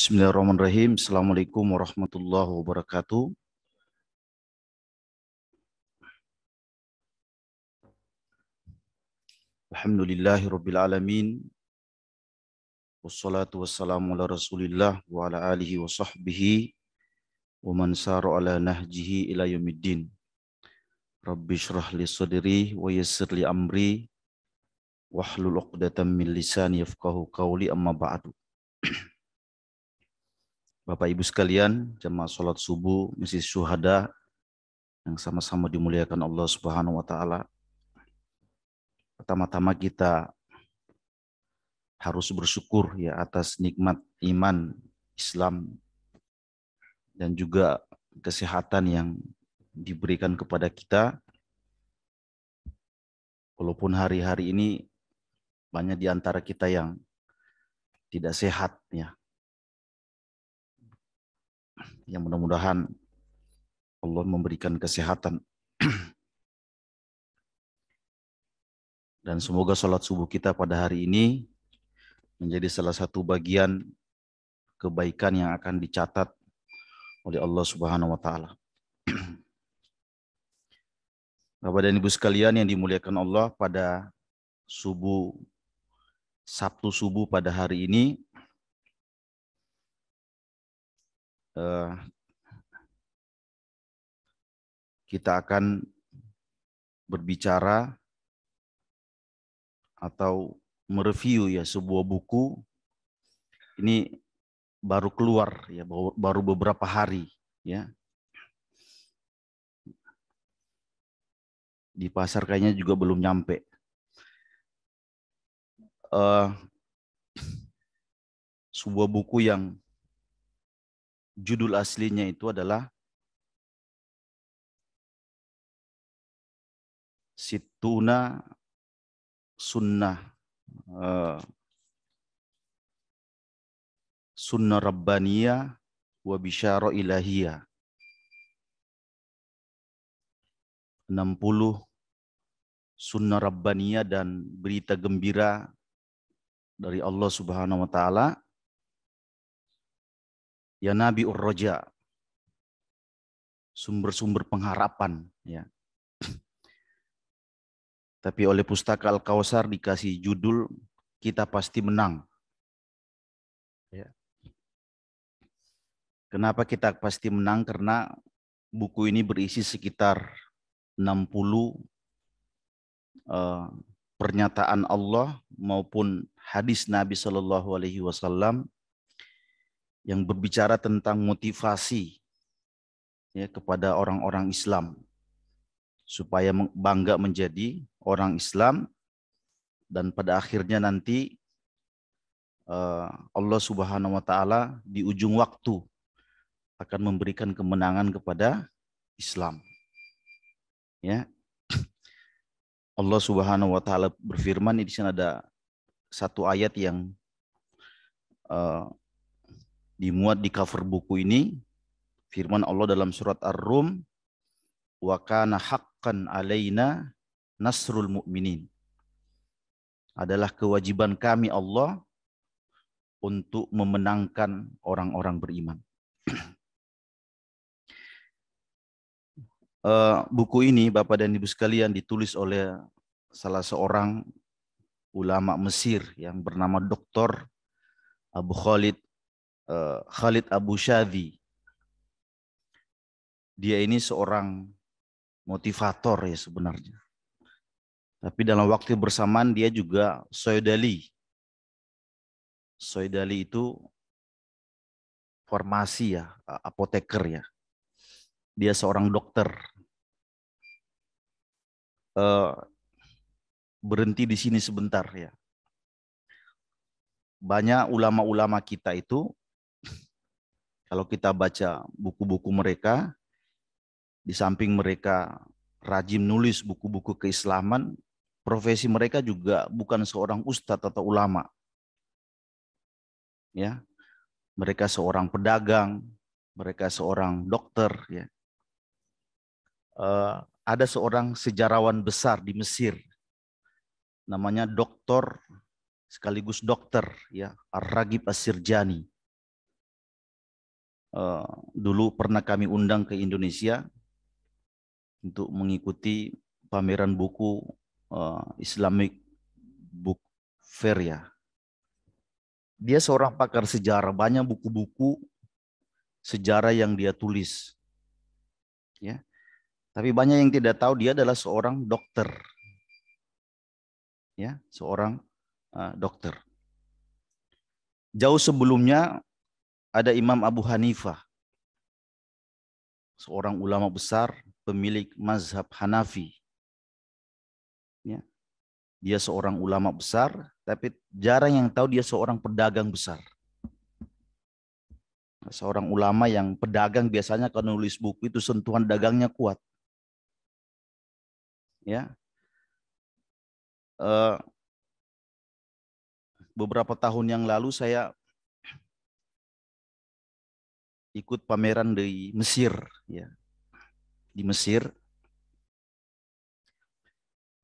Bismillahirrahmanirrahim. Assalamualaikum warahmatullahi wabarakatuh. Alhamdulillahirabbil alamin. Wassalatu wassalamu ala Rasulillah wa ala alihi wa sahbihi wa man sara ala nahjihi ila yaumiddin. Rabbi shrah li sadri wa yassir li amri wahlul 'uqdatam min lisani yafqahu qawli, amma ba'du. Bapak Ibu sekalian, jamaah salat subuh Masjid Syuhada yang sama-sama dimuliakan Allah Subhanahu wa taala. Pertama-tama kita harus bersyukur ya atas nikmat iman, Islam, dan juga kesehatan yang diberikan kepada kita. Walaupun hari-hari ini banyak di antara kita yang tidak sehat ya. Yang mudah-mudahan Allah memberikan kesehatan. Dan semoga sholat subuh kita pada hari ini menjadi salah satu bagian kebaikan yang akan dicatat oleh Allah Subhanahu wa taala. Bapak dan Ibu sekalian yang dimuliakan Allah, pada Sabtu subuh pada hari ini kita akan berbicara atau mereview ya sebuah buku. Ini baru keluar ya, baru beberapa hari ya. Di pasar kayaknya juga belum nyampe. Sebuah buku yang judul aslinya itu adalah Sittuna Sunnah Sunnah Rabbaniyah wa Bisyara Ilahiyah. 60 sunnah Rabbaniyah dan berita gembira dari Allah Subhanahu wa taala. Ya Nabi Ur-Raja, sumber-sumber pengharapan ya. Tapi oleh Pustaka Al-Kautsar dikasih judul Kita Pasti Menang. Ya. Kenapa kita pasti menang? Karena buku ini berisi sekitar 60 pernyataan Allah maupun hadis Nabi Shallallahu Alaihi Wasallam yang berbicara tentang motivasi ya kepada orang-orang Islam supaya bangga menjadi orang Islam, dan pada akhirnya nanti Allah Subhanahu wa taala di ujung waktu akan memberikan kemenangan kepada Islam. Ya. Allah Subhanahu wa taala berfirman, di sini ada satu ayat yang dimuat di cover buku ini. Firman Allah dalam surat Ar-Rum, wa kana haqqan alaina nasrul mu'minin. Adalah kewajiban kami Allah untuk memenangkan orang-orang beriman. Buku ini Bapak dan Ibu sekalian ditulis oleh salah seorang ulama Mesir yang bernama Dr. Khalid Abu Shadhi. Dia ini seorang motivator ya sebenarnya. Tapi dalam waktu bersamaan dia juga soidali. Soidali itu farmasi ya, apoteker ya. Dia seorang dokter. Berhenti di sini sebentar ya. Banyak ulama-ulama kita itu, kalau kita baca buku-buku mereka, di samping mereka rajin nulis buku-buku keislaman, profesi mereka juga bukan seorang ustadz atau ulama. Ya. Mereka seorang pedagang, mereka seorang dokter ya. Ada seorang sejarawan besar di Mesir, namanya doktor sekaligus dokter ya, Ar-Raghib As-Sirjani. dulu pernah kami undang ke Indonesia untuk mengikuti pameran buku Islamic Book Fair ya. Dia seorang pakar sejarah, banyak buku-buku sejarah yang dia tulis. Ya. Tapi banyak yang tidak tahu dia adalah seorang dokter. Ya, seorang dokter. Jauh sebelumnya ada Imam Abu Hanifah, seorang ulama besar, pemilik mazhab Hanafi. Ya. Dia seorang ulama besar, tapi jarang yang tahu dia seorang pedagang besar. Seorang ulama yang pedagang biasanya kalau nulis buku itu sentuhan dagangnya kuat. Ya, beberapa tahun yang lalu saya ikut pameran di Mesir, ya. Di Mesir,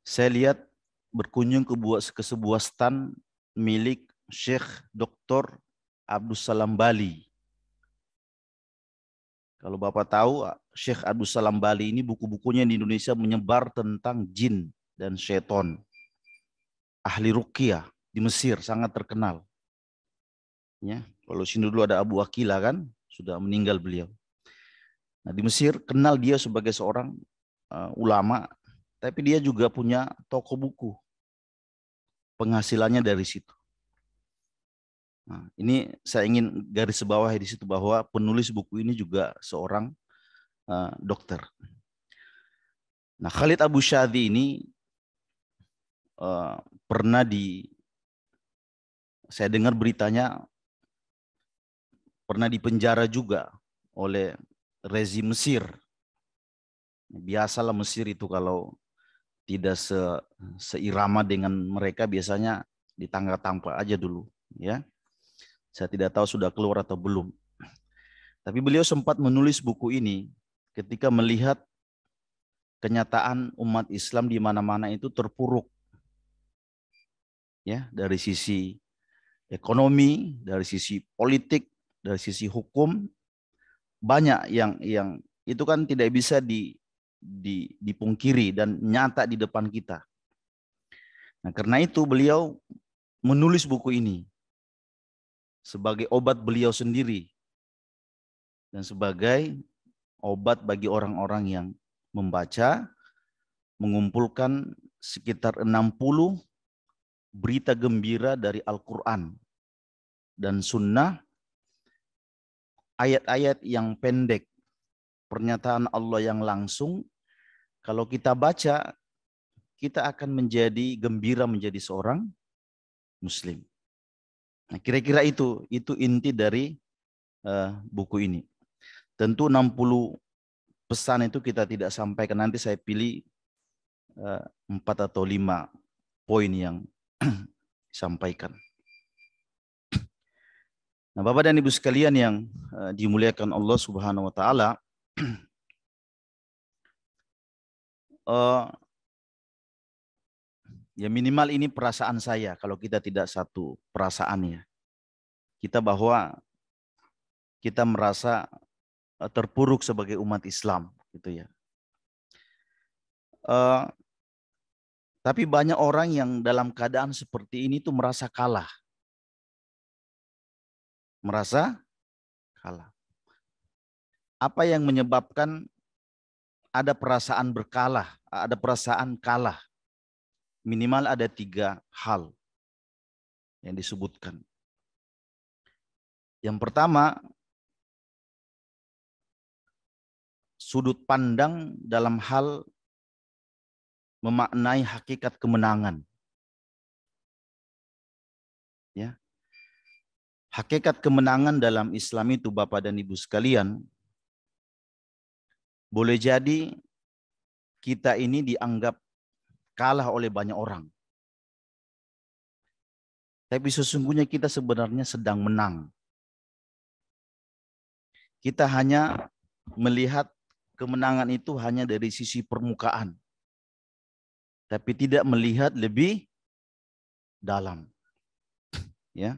saya lihat berkunjung ke sebuah stan milik Syekh Dr. Abdus Salam Bali. Kalau Bapak tahu, Syekh Abdus Salam Bali ini buku-bukunya di Indonesia menyebar tentang jin dan syaitan. Ahli ruqyah di Mesir, sangat terkenal. Ya, kalau sini dulu ada Abu Akila kan, sudah meninggal beliau. Nah, di Mesir kenal dia sebagai seorang ulama, tapi dia juga punya toko buku. Penghasilannya dari situ. Nah, ini saya ingin garis bawahi di situ bahwa penulis buku ini juga seorang dokter. Nah, Khalid Abu Syadhi ini pernah saya dengar beritanya pernah dipenjara juga oleh rezim Mesir. Biasalah Mesir itu kalau tidak seirama dengan mereka biasanya ditangkap-tangkap aja dulu, ya. Saya tidak tahu sudah keluar atau belum. Tapi beliau sempat menulis buku ini ketika melihat kenyataan umat Islam di mana-mana itu terpuruk. Ya, dari sisi ekonomi, dari sisi politik, dari sisi hukum, banyak yang itu kan tidak bisa dipungkiri dan nyata di depan kita. Nah, karena itu beliau menulis buku ini sebagai obat beliau sendiri dan sebagai obat bagi orang-orang yang membaca, mengumpulkan sekitar 60 berita gembira dari Al-Quran dan Sunnah, ayat-ayat yang pendek, pernyataan Allah yang langsung. Kalau kita baca, kita akan menjadi gembira menjadi seorang Muslim. Nah, kira-kira itu inti dari buku ini. Tentu 60 pesan itu kita tidak sampaikan, nanti saya pilih 4 atau 5 poin yang disampaikan. Nah, Bapak dan Ibu sekalian yang dimuliakan Allah Subhanahu wa taala, ya minimal ini perasaan saya, kalau kita tidak satu perasaannya. Kita bahwa kita merasa terpuruk sebagai umat Islam, gitu ya. Tapi banyak orang yang dalam keadaan seperti ini tuh merasa kalah. Merasa kalah. Apa yang menyebabkan ada perasaan berkalah, ada perasaan kalah? Minimal ada 3 hal yang disebutkan. Yang pertama, sudut pandang dalam hal memaknai hakikat kemenangan. Ya. Hakikat kemenangan dalam Islam itu, Bapak dan Ibu sekalian, boleh jadi kita ini dianggap kalah oleh banyak orang. Tapi sesungguhnya kita sebenarnya sedang menang. Kita hanya melihat kemenangan itu hanya dari sisi permukaan. Tapi tidak melihat lebih dalam. Ya.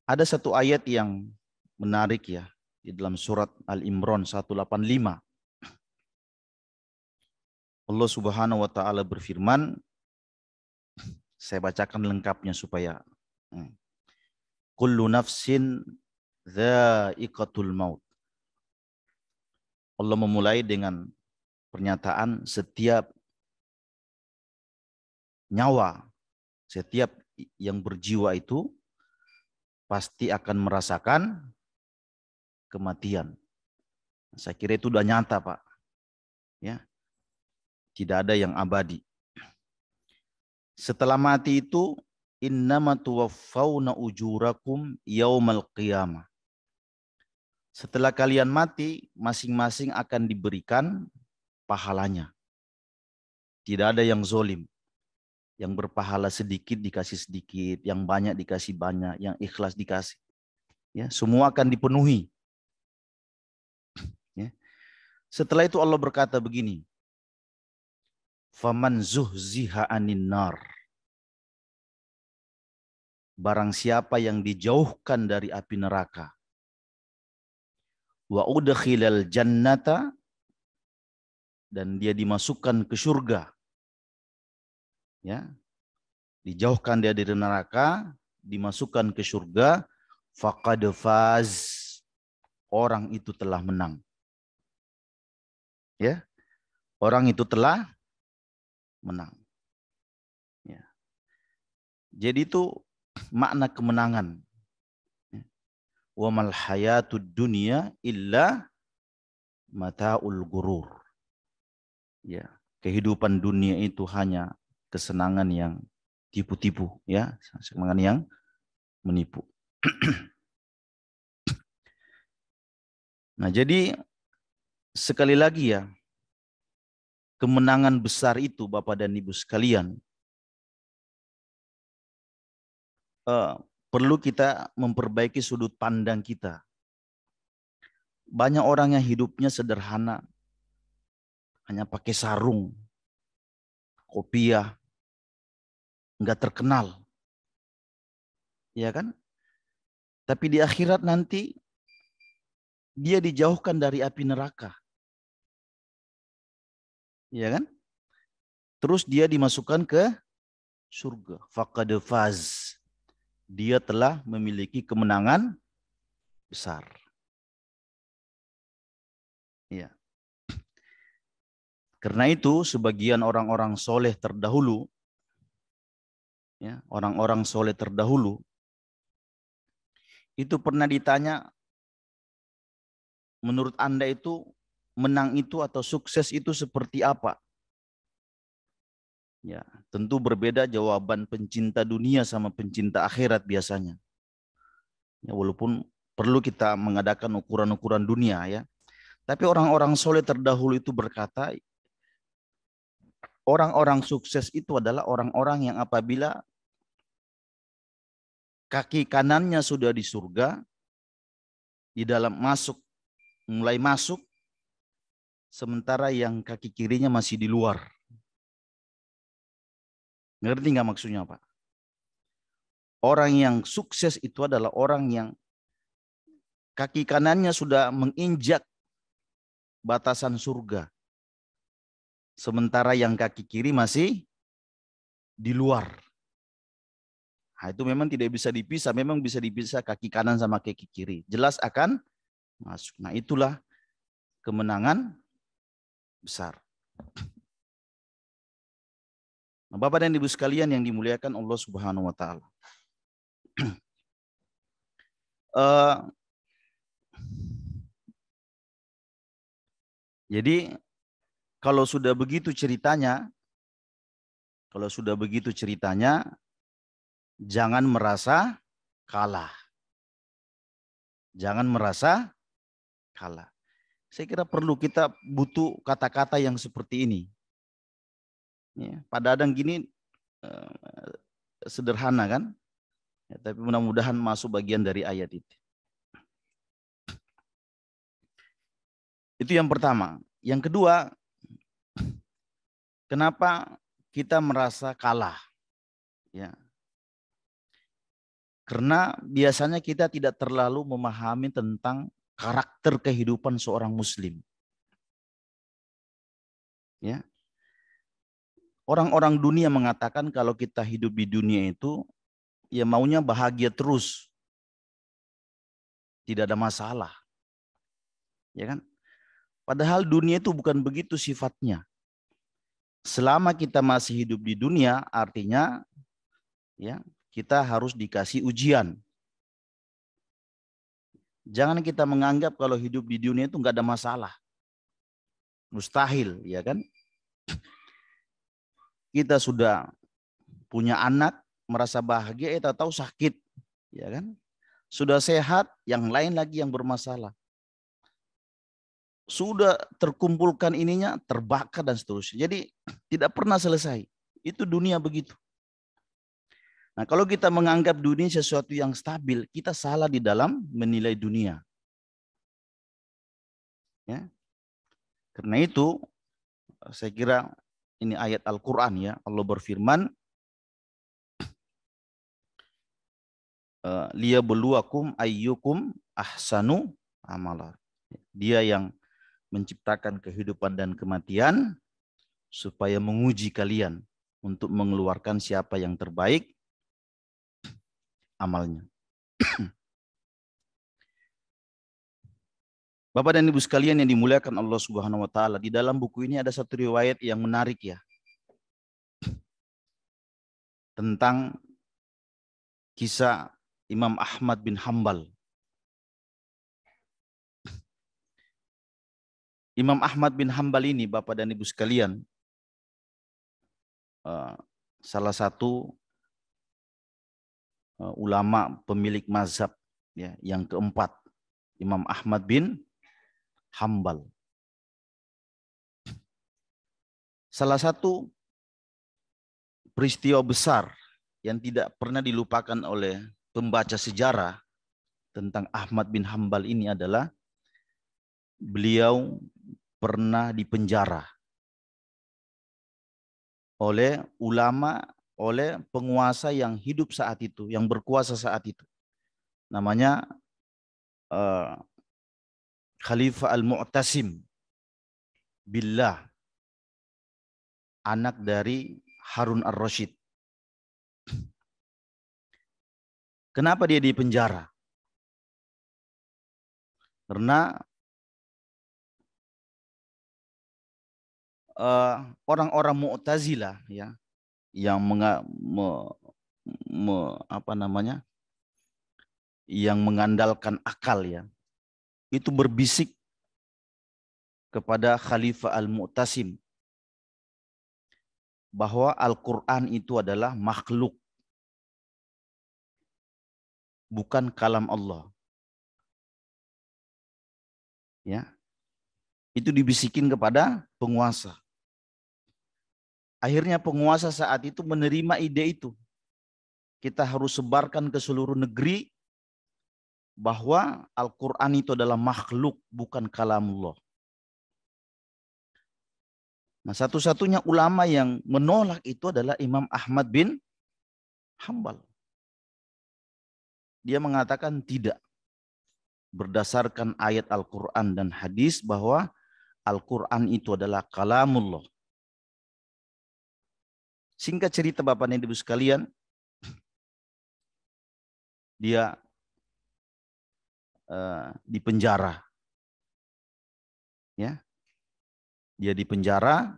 Ada satu ayat yang menarik ya di dalam surat Al-Imran 185. Allah Subhanahu wa taala berfirman, saya bacakan lengkapnya supaya kullu nafsin dha'iqatul maut. Allah memulai dengan pernyataan setiap nyawa, setiap yang berjiwa itu pasti akan merasakan kematian. Saya kira itu udah nyata, Pak. Ya. Tidak ada yang abadi. Setelah mati itu innama tuwaffawna ujurakum yaumal qiyamah. Setelah kalian mati, masing-masing akan diberikan pahalanya. Tidak ada yang zolim. Yang berpahala sedikit dikasih sedikit, yang banyak dikasih banyak, yang ikhlas dikasih. Ya, semua akan dipenuhi. Ya. Setelah itu Allah berkata begini, faman zuhziha anin nar. Barang siapa yang dijauhkan dari api neraka, wa udkhilal jannata, dan dia dimasukkan ke surga, ya, dijauhkan dia dari neraka, dimasukkan ke surga, faqad faz, orang itu telah menang. Ya, orang itu telah menang. Ya. Jadi itu makna kemenangan. Wa mal hayatud dunya illa mataul gurur. Ya, kehidupan dunia itu hanya kesenangan yang tipu-tipu, ya, kesenangan yang menipu. Nah, jadi sekali lagi ya, kemenangan besar itu Bapak dan Ibu sekalian, perlu kita memperbaiki sudut pandang kita. Banyak orang yang hidupnya sederhana, hanya pakai sarung, kopiah, nggak terkenal, ya kan? Tapi di akhirat nanti dia dijauhkan dari api neraka, ya kan? Terus dia dimasukkan ke surga. Faqad faz, dia telah memiliki kemenangan besar. Ya. Karena itu sebagian orang-orang soleh terdahulu, ya, orang-orang soleh terdahulu itu pernah ditanya, menurut Anda itu menang itu atau sukses itu seperti apa? Ya, tentu berbeda jawaban pencinta dunia sama pencinta akhirat biasanya. Ya, walaupun perlu kita mengadakan ukuran-ukuran dunia ya. Tapi orang-orang soleh terdahulu itu berkata, orang-orang sukses itu adalah orang-orang yang apabila kaki kanannya sudah di surga, di dalam mulai masuk, sementara yang kaki kirinya masih di luar. Ngerti nggak maksudnya Pak? Orang yang sukses itu adalah orang yang kaki kanannya sudah menginjak batasan surga, sementara yang kaki kiri masih di luar. Nah, itu memang tidak bisa dipisah, memang bisa dipisah kaki kanan sama kaki kiri. Jelas akan masuk. Nah, itulah kemenangan besar. Nah, Bapak dan Ibu sekalian yang dimuliakan Allah Subhanahu wa taala. Jadi kalau sudah begitu ceritanya, jangan merasa kalah. Jangan merasa kalah. Saya kira perlu kita butuh kata-kata yang seperti ini. Ya, pada adang gini sederhana kan? Ya, tapi mudah-mudahan masuk bagian dari ayat itu. Itu yang pertama. Yang kedua, kenapa kita merasa kalah? Ya. Karena biasanya kita tidak terlalu memahami tentang karakter kehidupan seorang muslim. Ya. Orang-orang dunia mengatakan kalau kita hidup di dunia itu ya maunya bahagia terus. Tidak ada masalah. Ya kan? Padahal dunia itu bukan begitu sifatnya. Selama kita masih hidup di dunia, artinya ya kita harus dikasih ujian. Jangan kita menganggap kalau hidup di dunia itu nggak ada masalah. Mustahil, ya kan? Kita sudah punya anak, merasa bahagia, tahu sakit, ya kan? Sudah sehat, yang lain lagi yang bermasalah. Sudah terkumpulkan ininya, terbakar dan seterusnya. Jadi tidak pernah selesai. Itu dunia begitu. Nah, kalau kita menganggap dunia sesuatu yang stabil, kita salah di dalam menilai dunia. Ya. Karena itu, saya kira ini ayat Al-Quran ya. Allah berfirman, liyabluwakum ayyukum ahsanu amala. Dia yang menciptakan kehidupan dan kematian supaya menguji kalian untuk mengeluarkan siapa yang terbaik amalnya. Bapak dan Ibu sekalian yang dimuliakan Allah Subhanahu wa taala, di dalam buku ini ada satu riwayat yang menarik ya. Tentang kisah Imam Ahmad bin Hambal. Imam Ahmad bin Hambal ini Bapak dan Ibu sekalian salah satu ulama pemilik mazhab ya, yang keempat, Imam Ahmad bin Hambal. Salah satu peristiwa besar yang tidak pernah dilupakan oleh pembaca sejarah tentang Ahmad bin Hambal ini adalah beliau pernah dipenjara oleh ulama, oleh penguasa yang hidup saat itu, yang berkuasa saat itu. Namanya Khalifah Al-Mu'tasim Billah, anak dari Harun Ar-Rasyid. Kenapa dia dipenjara? Karena orang-orang Mu'tazilah ya, yang yang mengandalkan akal ya, itu berbisik kepada Khalifah Al-Mu'tasim bahwa Al-Quran itu adalah makhluk, bukan kalam Allah. Ya, itu dibisikin kepada penguasa. Akhirnya penguasa saat itu menerima ide itu. Kita harus sebarkan ke seluruh negeri bahwa Al-Quran itu adalah makhluk, bukan kalamullah. Nah, satu-satunya ulama yang menolak itu adalah Imam Ahmad bin Hambal. Dia mengatakan tidak. Berdasarkan ayat Al-Quran dan hadis bahwa Al-Quran itu adalah kalamullah. Singkat cerita Bapak dan Ibu sekalian, dia dipenjara. Ya. Dia dipenjara.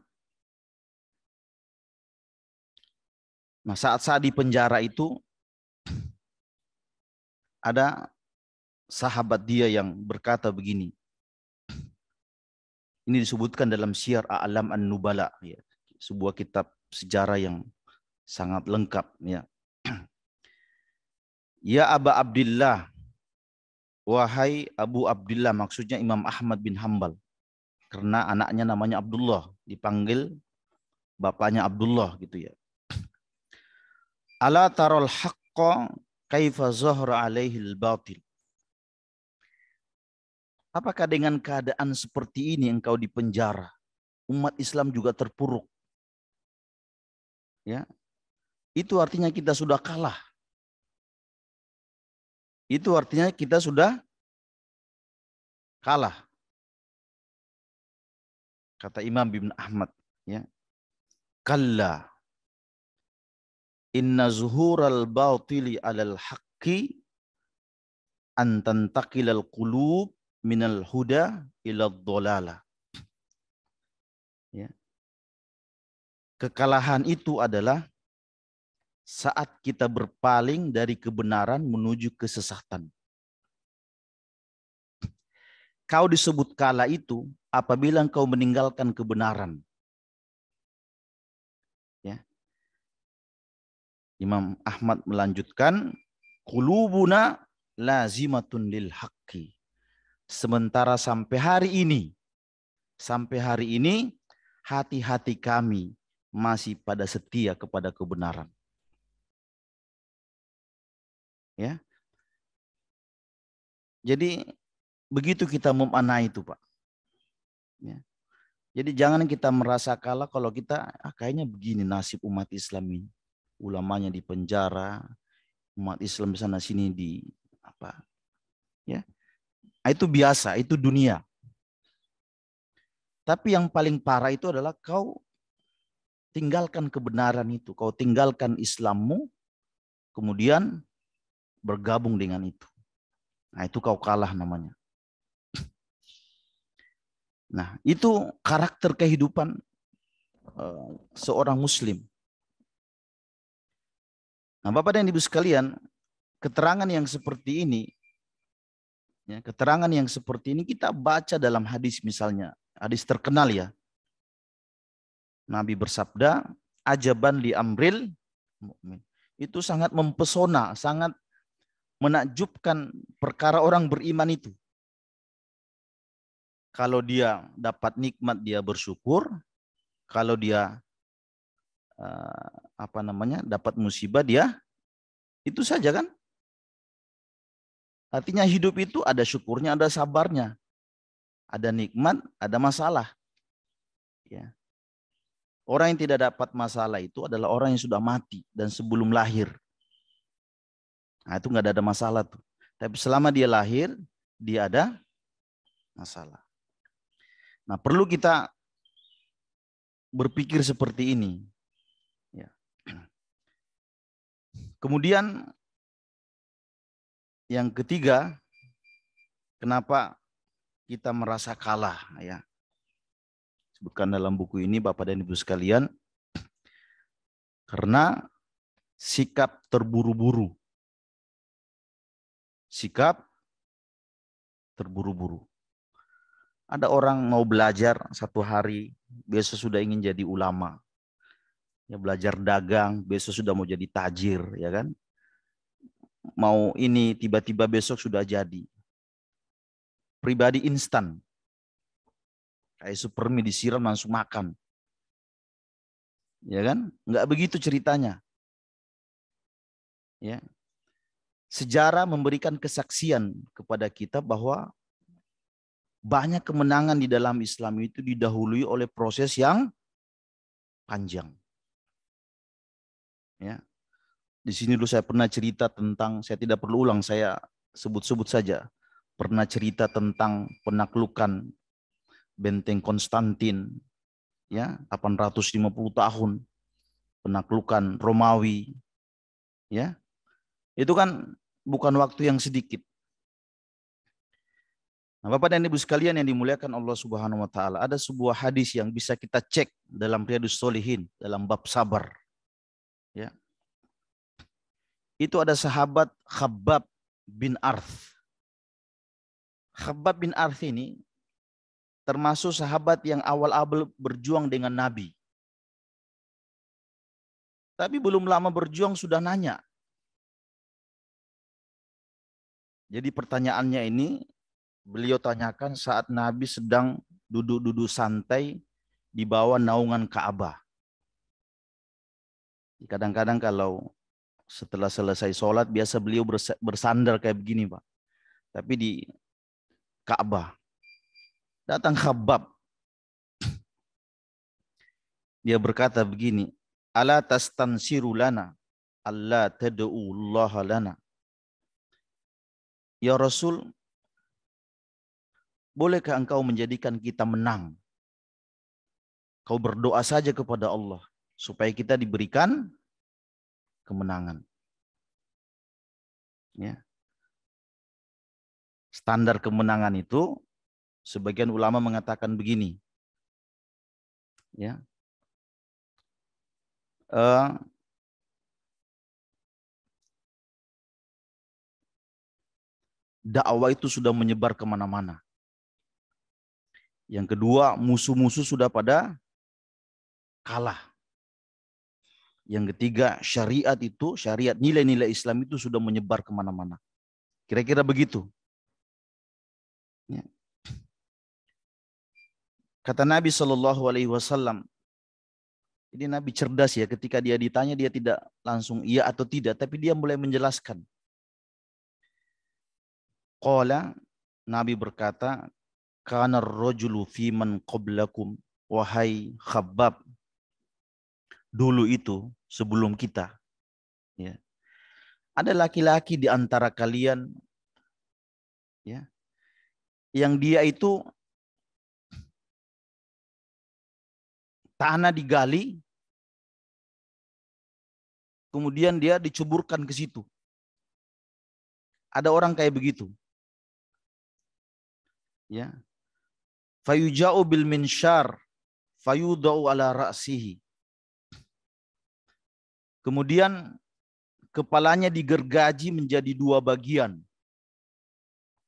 Nah, saat di penjara itu ada sahabat dia yang berkata begini. Ini disebutkan dalam Syiar A'lam An-Nubala ya, sebuah kitab sejarah yang sangat lengkap ya. Ya Aba Abdillah, wahai Abu Abdillah, maksudnya Imam Ahmad bin Hambal. Karena anaknya namanya Abdullah, dipanggil bapaknya Abdullah gitu ya. Ala tarol haqqa kaifa zahra alaihi al-batil. Apakah dengan keadaan seperti ini engkau dipenjara? Umat Islam juga terpuruk. Ya. Itu artinya kita sudah kalah. itu artinya kita sudah kalah. Kata Imam Ibn Ahmad, ya. Kalla inna zuhural batili alal haqqi an tantakilal qulub minal huda ila dhalala. Ya. Kekalahan itu adalah saat kita berpaling dari kebenaran menuju kesesatan. Kau disebut kalah itu apabila kau meninggalkan kebenaran. Ya. Imam Ahmad melanjutkan, qulubuna lazimatun lil haqqi. Sementara sampai hari ini hati-hati kami masih pada setia kepada kebenaran. Ya. Jadi begitu kita memaknai itu, Pak. Ya. Jadi jangan kita merasa kalah kalau kita kayaknya begini nasib umat Islam ini. Ulamanya di penjara, umat Islam di sana sini di apa? Ya. Itu biasa, itu dunia. Tapi yang paling parah itu adalah kau tinggalkan kebenaran itu, kau tinggalkan Islammu, kemudian bergabung dengan itu. Nah, itu kau kalah namanya. Nah, itu karakter kehidupan seorang muslim. Nah, Bapak dan Ibu sekalian, keterangan yang seperti ini, ya, keterangan yang seperti ini kita baca dalam hadis misalnya, hadis terkenal ya. Nabi bersabda, ajaban li amril mu'min. Itu sangat mempesona, sangat menakjubkan perkara orang beriman itu. Kalau dia dapat nikmat dia bersyukur, kalau dia dapat musibah dia itu saja kan. Artinya hidup itu ada syukurnya, ada sabarnya, ada nikmat, ada masalah. Ya. Orang yang tidak dapat masalah itu adalah orang yang sudah mati dan sebelum lahir. Nah, itu nggak ada masalah tuh. Tapi selama dia lahir, dia ada masalah. Nah, perlu kita berpikir seperti ini. Ya. Kemudian yang ketiga, kenapa kita merasa kalah? Ya. Sebutkan dalam buku ini Bapak dan Ibu sekalian, karena sikap terburu-buru. Sikap terburu-buru. Ada orang mau belajar satu hari, besok sudah ingin jadi ulama. Ya, belajar dagang, besok sudah mau jadi tajir, ya kan? Mau ini tiba-tiba besok sudah jadi. Pribadi instan. Kayak supermi disiram langsung makan. Ya kan? Enggak begitu ceritanya. Ya. Sejarah memberikan kesaksian kepada kita bahwa banyak kemenangan di dalam Islam itu didahului oleh proses yang panjang. Ya. Di sini dulu saya pernah cerita tentang, saya tidak perlu ulang, saya sebut-sebut saja. Pernah cerita tentang penaklukan Benteng Konstantin, ya, 850 tahun. Penaklukan Romawi, ya. Itu kan bukan waktu yang sedikit. Nah, Bapak dan Ibu sekalian yang dimuliakan Allah Subhanahu wa taala, ada sebuah hadis yang bisa kita cek dalam Riyadhus Shalihin dalam bab sabar. Ya. Itu ada sahabat Khabbab bin Arth. Khabbab bin Arth ini termasuk sahabat yang awal-awal berjuang dengan Nabi. Tapi belum lama berjuang sudah nanya. Jadi pertanyaannya ini beliau tanyakan saat Nabi sedang duduk-duduk santai di bawah naungan Ka'bah. Kadang-kadang kalau setelah selesai sholat biasa beliau bersandar kayak begini, Pak. Tapi di Ka'bah. Datang Khabbab. Dia berkata begini, ala tastansiru lana alla tad'u Allah lana. Ya Rasul, bolehkah engkau menjadikan kita menang? Kau berdoa saja kepada Allah supaya kita diberikan kemenangan. Ya. Standar kemenangan itu sebagian ulama mengatakan begini. Ya. Dakwah itu sudah menyebar kemana-mana. Yang kedua, musuh-musuh sudah pada kalah. Yang ketiga, syariat nilai-nilai Islam itu sudah menyebar kemana-mana. Kira-kira begitu. Ya. Kata Nabi SAW, ini Nabi cerdas ya, ketika dia ditanya dia tidak langsung iya atau tidak, tapi dia mulai menjelaskan. Qala, Nabi berkata, kana ar-rajulu fi man qablakum, wahai Khabbab, dulu itu sebelum kita, ya, ada laki-laki di antara kalian, ya, yang dia itu tanah digali, kemudian dia diceburkan ke situ. Ada orang kayak begitu. Ya. Fayuja'u bil minsyar fayudau ala ra'sihi. Kemudian kepalanya digergaji menjadi dua bagian.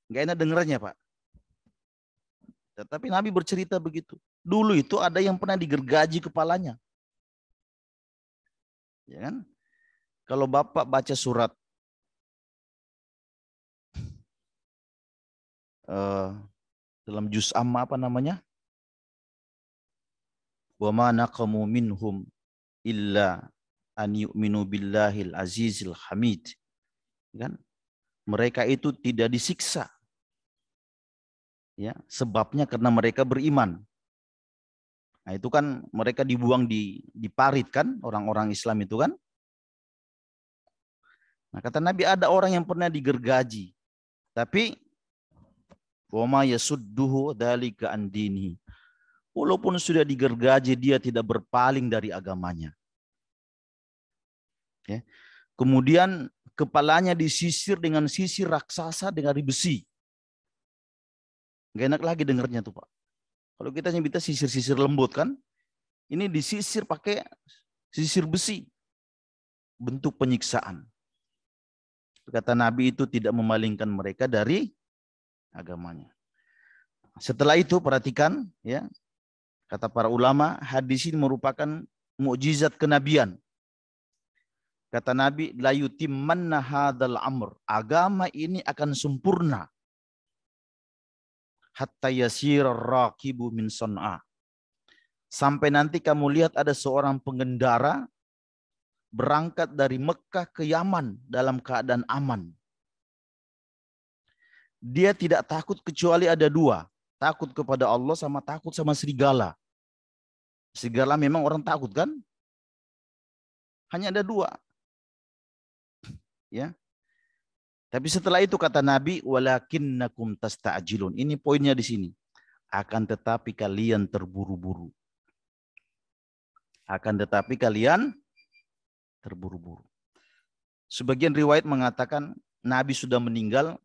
Enggak enak dengernya, Pak. Tetapi Nabi bercerita begitu. Dulu itu ada yang pernah digergaji kepalanya. Ya kan? Kalau Bapak baca surat dalam juz amma apa namanya? Wa ma naqamu minhum illa an yu'minu billahil azizil hamid. Kan? Mereka itu tidak disiksa. Ya, sebabnya karena mereka beriman. Nah, itu kan mereka dibuang di parit kan, orang-orang Islam itu kan. Nah, kata Nabi ada orang yang pernah digergaji. Tapi wama yasudduhu dzalika an dinihi. Walaupun sudah digergaji dia tidak berpaling dari agamanya. Ya. Kemudian kepalanya disisir dengan sisir raksasa dengan besi. Gak enak lagi dengarnya tuh Pak. Kalau kita nyebutnya sisir-sisir lembut kan. Ini disisir pakai sisir besi. Bentuk penyiksaan. Kata Nabi itu tidak memalingkan mereka dari agamanya. Setelah itu perhatikan ya. Kata para ulama hadis ini merupakan mukjizat kenabian. Kata Nabi, la yutimmanna hadzal amr. Agama ini akan sempurna. Hatta yasira raqibu min Son'a. Sampai nanti kamu lihat ada seorang pengendara berangkat dari Mekah ke Yaman dalam keadaan aman. Dia tidak takut kecuali ada dua. Takut kepada Allah sama takut sama serigala. Serigala memang orang takut kan? Hanya ada dua. Ya. Tapi setelah itu kata Nabi, walakinnakum tasta'jilun. Ini poinnya di sini. Akan tetapi kalian terburu-buru. Akan tetapi kalian terburu-buru. Sebagian riwayat mengatakan Nabi sudah meninggal,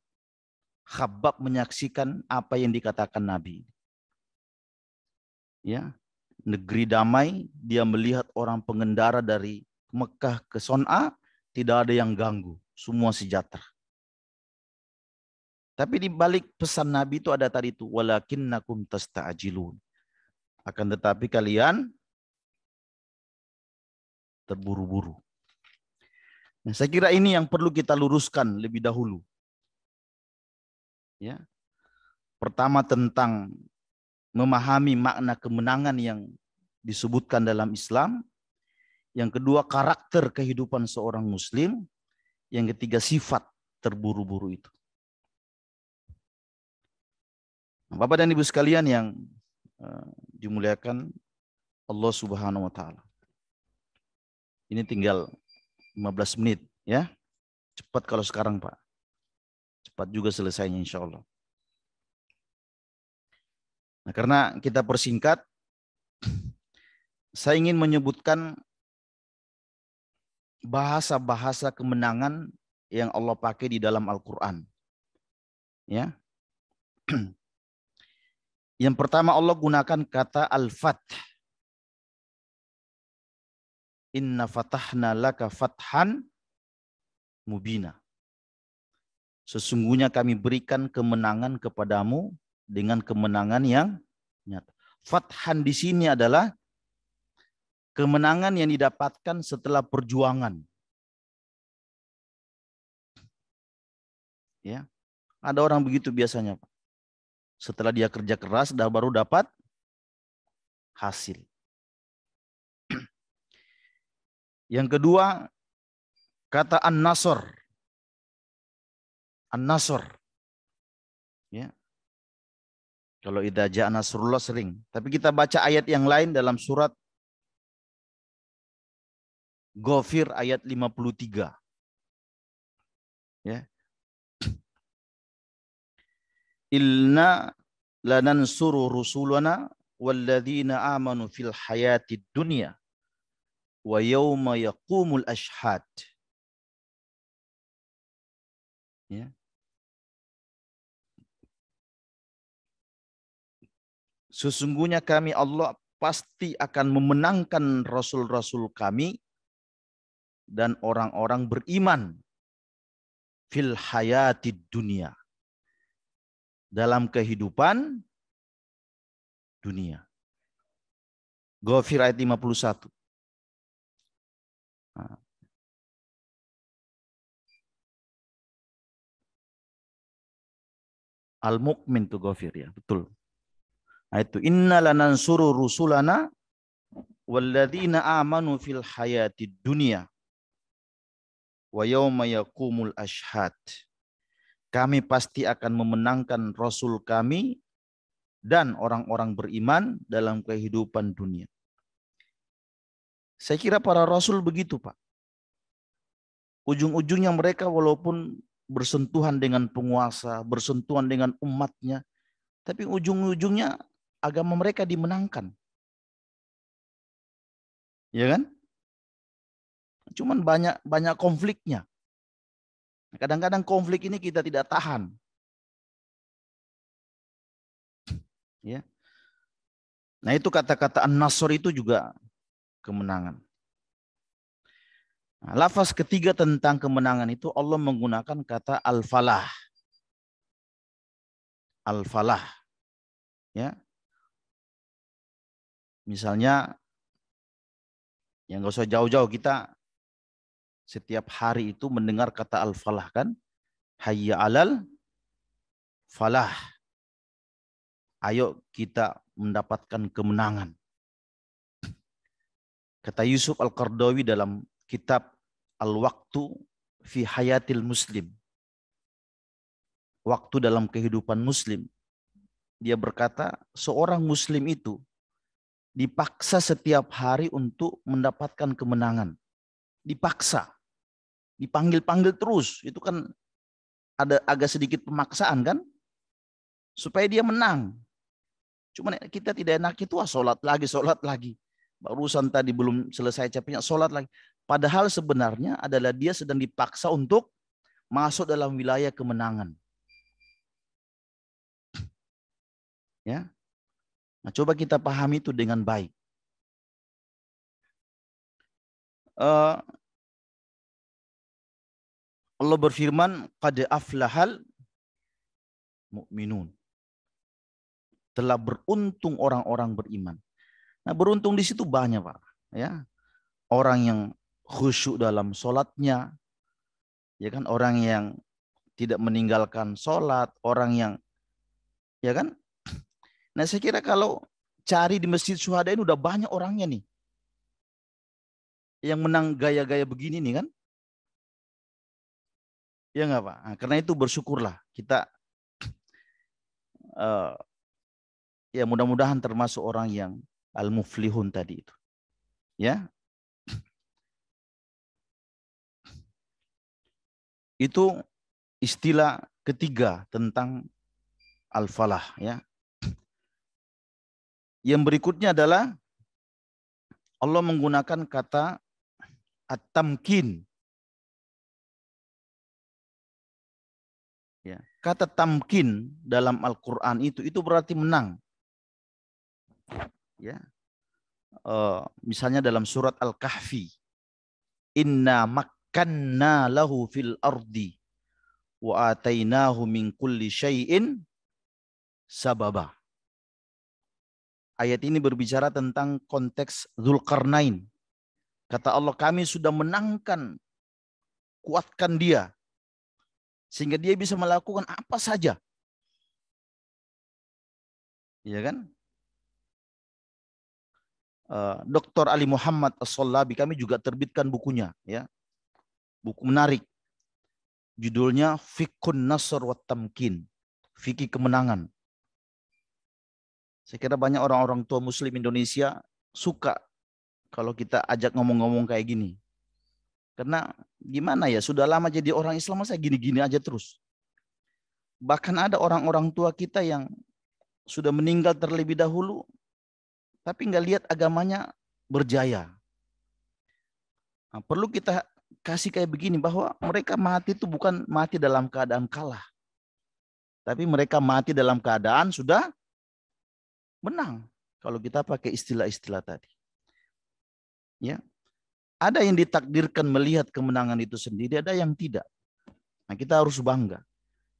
Khabbab menyaksikan apa yang dikatakan Nabi. Ya, negeri damai, dia melihat orang pengendara dari Mekah ke Son'a, tidak ada yang ganggu, semua sejahtera. Tapi di balik pesan Nabi itu ada tadi itu, walakinnakum tasta'jilun. Akan tetapi kalian terburu-buru. Nah, saya kira ini yang perlu kita luruskan lebih dahulu. Ya. Pertama tentang memahami makna kemenangan yang disebutkan dalam Islam. Yang kedua karakter kehidupan seorang muslim. Yang ketiga sifat terburu-buru itu. Bapak dan Ibu sekalian yang dimuliakan Allah Subhanahu wa taala. Ini tinggal 15 menit ya. Cepat kalau sekarang Pak. Cepat juga selesainya insya Allah. Nah, karena kita persingkat, saya ingin menyebutkan bahasa-bahasa kemenangan yang Allah pakai di dalam Al-Quran. Ya. Yang pertama Allah gunakan kata Al-Fath. Inna fatahna laka fathan mubina. Sesungguhnya kami berikan kemenangan kepadamu dengan kemenangan yang nyata. Fathan di sini adalah kemenangan yang didapatkan setelah perjuangan. Ya, ada orang begitu biasanya, Pak. Setelah dia kerja keras, baru dapat hasil. Yang kedua, kata An-Nasr. An-Nasr. Ya. Kalau idza ja'a nasrullah sering. Tapi kita baca ayat yang lain dalam surat Ghafir ayat 53. Ya. Ilna lanansuru rusulana walladzina amanu fil hayatid dunya wa yauma yaqumul ashhad. Ya. Sesungguhnya kami Allah pasti akan memenangkan rasul-rasul kami dan orang-orang beriman fil hayatid dunia, dalam kehidupan dunia. Ghafir ayat 51. Nah. Al-Mu'min itu Ghafir ya, betul. Nah itu inna lanansuru rusulana walladzina amanu fil hayatid dunya wa yauma yaqumul ashhad. Kami pasti akan memenangkan rasul kami dan orang-orang beriman dalam kehidupan dunia. Saya kira para rasul begitu, Pak. Ujung-ujungnya mereka walaupun bersentuhan dengan penguasa, bersentuhan dengan umatnya, tapi ujung-ujungnya agama mereka dimenangkan. Ya kan? Cuman banyak konfliknya. Kadang-kadang konflik ini kita tidak tahan. Ya. Nah itu kata-kata An-Nasr itu juga kemenangan. Nah, lafaz ketiga tentang kemenangan itu Allah menggunakan kata Al-Falah. Al-Falah. Ya. Misalnya, yang nggak usah jauh-jauh, kita setiap hari itu mendengar kata Al-Falah kan? Hayya alal falah. Ayo kita mendapatkan kemenangan. Kata Yusuf Al-Qardawi dalam kitab Al-Waqtu fi Hayatil Muslim. Waktu dalam kehidupan Muslim. Dia berkata, seorang Muslim itu dipaksa setiap hari untuk mendapatkan kemenangan. Dipaksa. Dipanggil-panggil terus. Itu kan ada agak sedikit pemaksaan kan? Supaya dia menang. Cuman kita tidak enak itu, sholat lagi. Barusan tadi belum selesai capeknya, sholat lagi. Padahal sebenarnya adalah dia sedang dipaksa untuk masuk dalam wilayah kemenangan. Ya, nah, coba kita pahami itu dengan baik. Allah berfirman, qad aflahal mu'minun. Telah beruntung orang-orang beriman. Nah, beruntung di situ banyak, Pak. Ya, orang yang khusyuk dalam sholatnya, ya kan, orang yang tidak meninggalkan sholat, orang yang, ya kan. Nah, saya kira kalau cari di Masjid Syuhada ini udah banyak orangnya nih, yang menang gaya-gaya begini nih kan. Ya nggak, Pak? Nah, karena itu bersyukurlah kita, ya mudah-mudahan termasuk orang yang al-muflihun tadi itu. Ya. Itu istilah ketiga tentang al-falah ya. Yang berikutnya adalah Allah menggunakan kata at-tamkin. Ya, kata tamkin dalam Al-Qur'an itu berarti menang. Ya. Misalnya dalam surat Al-Kahfi, inna makkanna lahu fil ardi wa atainahu min kulli syai'in sababa. Ayat ini berbicara tentang konteks Dzulqarnain. Kata Allah, kami sudah menangkan, kuatkan dia, sehingga dia bisa melakukan apa saja. Ya kan? Dr. Ali Muhammad As-Sallabi, kami juga terbitkan bukunya. Ya, buku menarik. Judulnya Fiqhun Nasr wa Tamkin. Fikih kemenangan. Saya kira banyak orang-orang tua muslim Indonesia suka kalau kita ajak ngomong-ngomong kayak gini. Karena gimana ya, sudah lama jadi orang Islam masa gini-gini aja terus. Bahkan ada orang-orang tua kita yang sudah meninggal terlebih dahulu, tapi nggak lihat agamanya berjaya. Nah, perlu kita kasih kayak begini, bahwa mereka mati itu bukan mati dalam keadaan kalah. Tapi mereka mati dalam keadaan sudah menang. Kalau kita pakai istilah-istilah tadi. Ya. Ada yang ditakdirkan melihat kemenangan itu sendiri, ada yang tidak. Nah, kita harus bangga.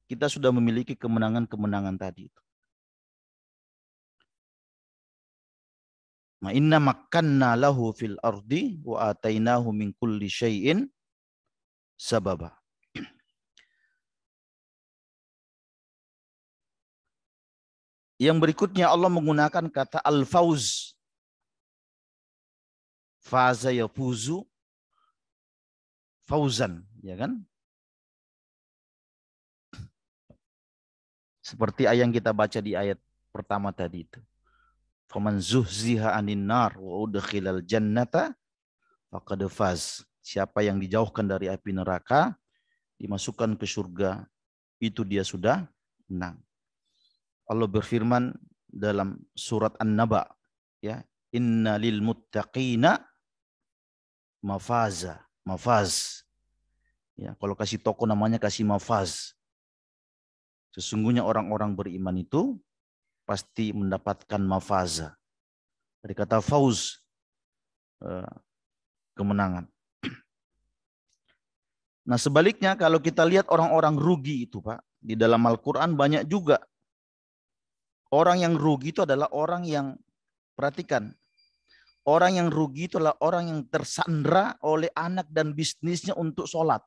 Kita sudah memiliki kemenangan-kemenangan tadi itu. Inna makkanna lahu fil ardi wa atainahu min kulli syai'in sababa. Yang berikutnya Allah menggunakan kata al-fauz. Faza yafuzu fauzan, ya kan? Seperti ayat yang kita baca di ayat pertama tadi itu. Faman zuhziha 'anil nar wa udkhilal jannata faqad faz. Siapa yang dijauhkan dari api neraka, dimasukkan ke surga, itu dia sudah menang. Allah berfirman dalam surat An-Naba, ya, inna lil muttaqina mafaza, mafaz. Ya, kalau kasih toko namanya kasih mafaz. Sesungguhnya orang-orang beriman itu pasti mendapatkan mafaza. Dari kata fauz, kemenangan. Nah, sebaliknya kalau kita lihat orang-orang rugi itu, Pak, di dalam Al-Quran banyak juga. Orang yang rugi itu adalah orang yang, perhatikan, orang yang rugi itu adalah orang yang tersandra oleh anak dan bisnisnya untuk sholat.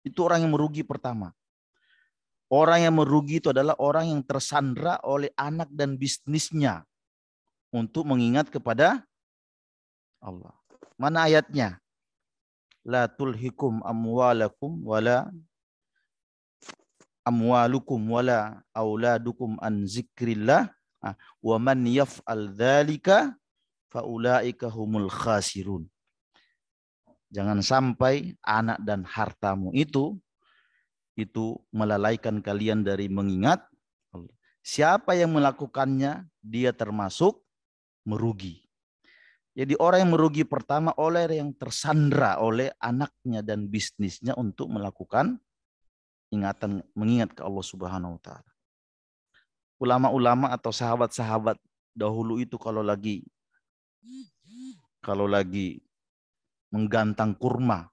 Itu orang yang merugi pertama. Orang yang merugi itu adalah orang yang tersandra oleh anak dan bisnisnya untuk mengingat kepada Allah. Mana ayatnya? La tulhikum amwalakum wala auladukum an zikrillah wa man yaf'al dzalika faulaika humul khasirun. Jangan sampai anak dan hartamu itu melalaikan kalian dari mengingat Allah. Siapa yang melakukannya, dia termasuk merugi. Jadi orang yang merugi pertama oleh yang tersandra oleh anaknya dan bisnisnya untuk melakukan mengingat ke Allah Subhanahu wa taala. Ulama-ulama atau sahabat-sahabat dahulu itu kalau lagi menggantang kurma,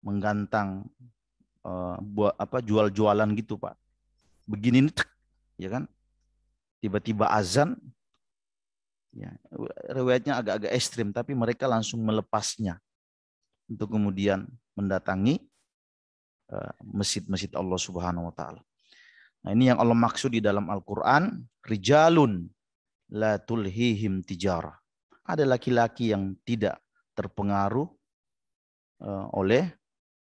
menggantang jual-jualan gitu, Pak. Begini nih, ya kan? Tiba-tiba azan, ya, riwayatnya agak-agak ekstrim, tapi mereka langsung melepasnya untuk kemudian mendatangi masjid-masjid Allah Subhanahu wa taala. Nah, ini yang Allah maksud di dalam Al-Qur'an, rijalun la tulhihim tijarah. Ada laki-laki yang tidak terpengaruh oleh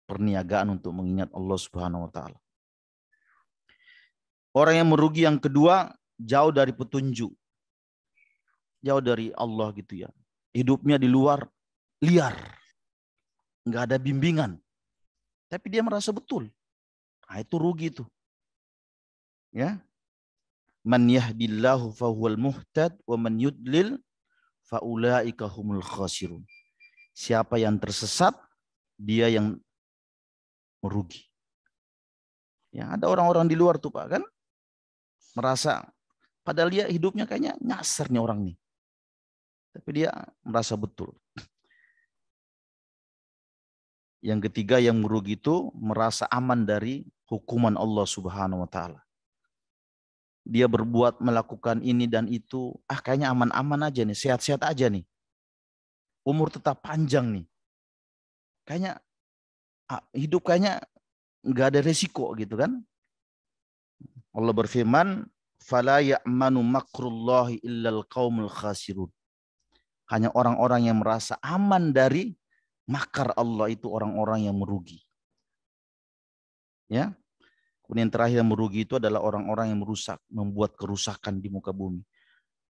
perniagaan untuk mengingat Allah Subhanahu wa taala. Orang yang merugi yang kedua, jauh dari petunjuk. Jauh dari Allah gitu ya. Hidupnya di luar liar. Enggak ada bimbingan. Tapi dia merasa betul. Nah, itu rugi tuh. Ya. Man yahdillahu fahuwal muhtad wa man yudlil faulaika humul khasirun. Siapa yang tersesat, dia yang merugi. Ya, ada orang-orang di luar tuh Pak kan merasa padahal dia hidupnya kayaknya nyasar nih orang nih. Tapi dia merasa betul. Yang ketiga yang merugi itu merasa aman dari hukuman Allah Subhanahu wa taala. Dia berbuat melakukan ini dan itu, kayaknya aman-aman aja nih, sehat-sehat aja nih. Umur tetap panjang nih. Kayaknya hidup kayaknya nggak ada resiko gitu kan. Allah berfirman, "Fala ya'manu makrullahi illal qaumul khasirun." Hanya orang-orang yang merasa aman dari makar Allah itu orang-orang yang merugi. Ya. Kemudian yang terakhir yang merugi itu adalah orang-orang yang merusak, membuat kerusakan di muka bumi.